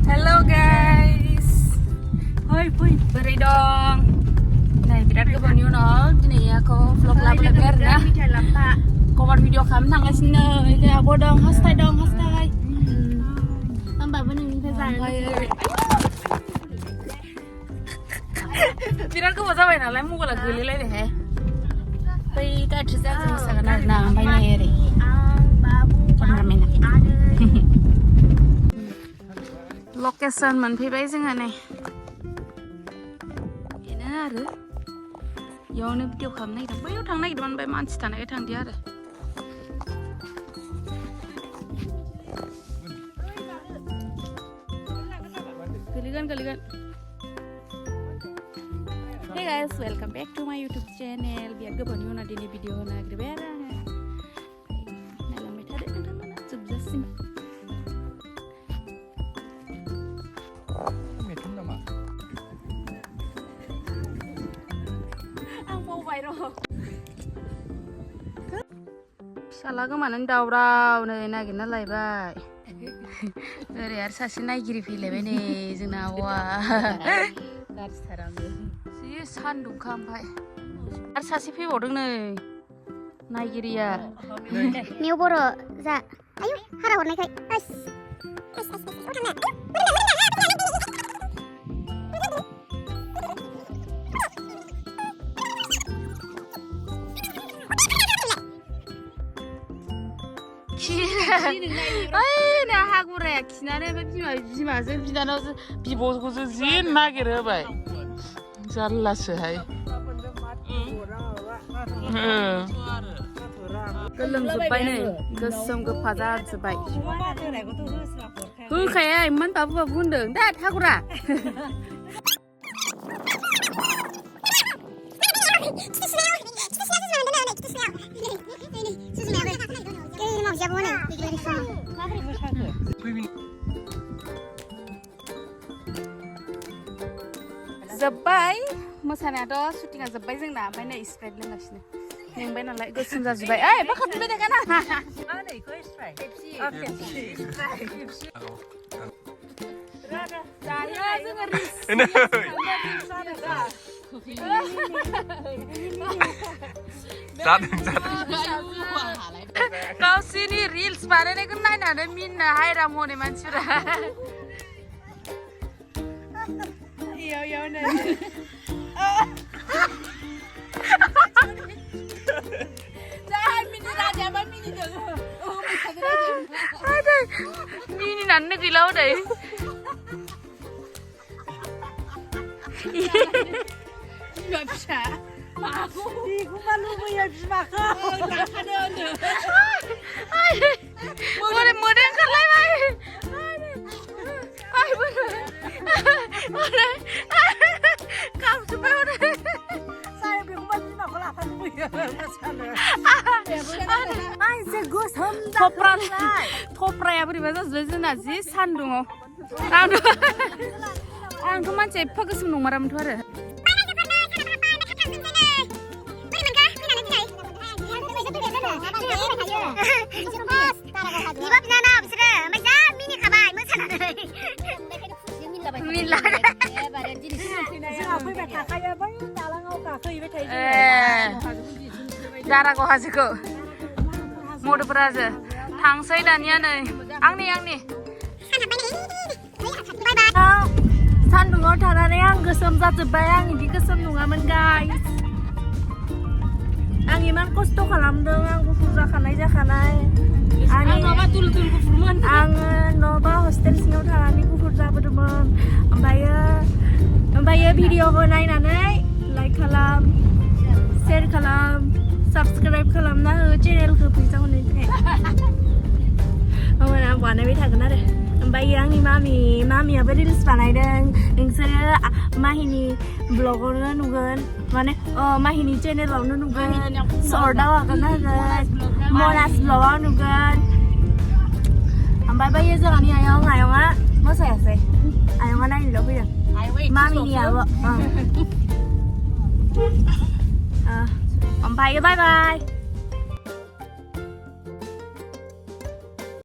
Hello guys. Hoi pui beri dong. Nah birat kebun unao. Ini aku vlog lagi ya. Kawan video kamu nangis nih. Kayak aku dong hashtag dong hashtag. Tambah bener nih pesan. Birat aku masa main alam muka lagi lele deh. Pai tak cerita sangat nah banyak hari. Jangan main. Location มันพี่ไปซึ่งอันไหนเห็นนะหรือยาวนึกเดียวคำไหนแต่ไม่รู้ทางไหนมันไปมันสถานไหนทางเดียวเลยkalian Hey guys, welcome back to my YouTube channel. Biar gue bantu nanti ini video nak berbeda. Dalam metode teman-teman sukses sih. Salah kemana daurau nih nagin nalai bay. Dari hari sasi naikiri film ini jenawa. Si sandung kampai. Hari sasi film orang nih naikiri ya. Miu boro za. Ayo hara warna kai. As. 아이 나 하고래 기나네 비마서 비나서 비보고서 진 나기를 봐. 잘랐어 하이. Kelem zubai nih, kesem ke pasar zubai. Kayak iman babu bundeng, dah hakura. Zabai, masanya ada syuting zabai zeng na, mana spread lengas nih. Yang mana lagi gosong zabai. Eh, bakal beda kan? Mana ikut spread? Pepsi. Rada. Jangan zengeris. Kau sini reels pada ni kan nanya ada minna hai ramu ni mancura. Iya nih. Jangan mini raja, apa mini dulu? Oh, ada mini nanne kilau deh. Nggak bisa. Aku. Iku malu punya bisa kau. Nggak ada anu. Mode kan lagi bay. Ay bener. Kamu supaya udah. Saya belum mati nak kalau apa punya masalah. Ay segus hamda. Topra ya beri bahasa Sunda nasi sandung. Ang kau macam apa kesem maram tu ada. Darah kau hasilku, mode berasa, tangsai dania nih, angni. Sandung orang yang kesem satu bayang ini kesem nungaman guys. Ang iman kosto kalam dong, ang kufurza kanai ja kanai. Ang nova tul kufurman. Ang nova hostel singaw tharani kufurza beduman. Ambaya video ko nai nanai like kalam, share kalam, subscribe kalam na channel ko pizza ko nai. Awan ang wana bita kana deh. Ambaya ang mami apa reels panai deng. Nengser mahini blogger nugan. Mana mahini channel lawan nugan. Sorda kana deh. Monasvlog nugan. Ambaya jangan ni ayong ah. Masa ya sih? Ayong ana ini loh ya. Mami ni apa? Ambaya bye bye.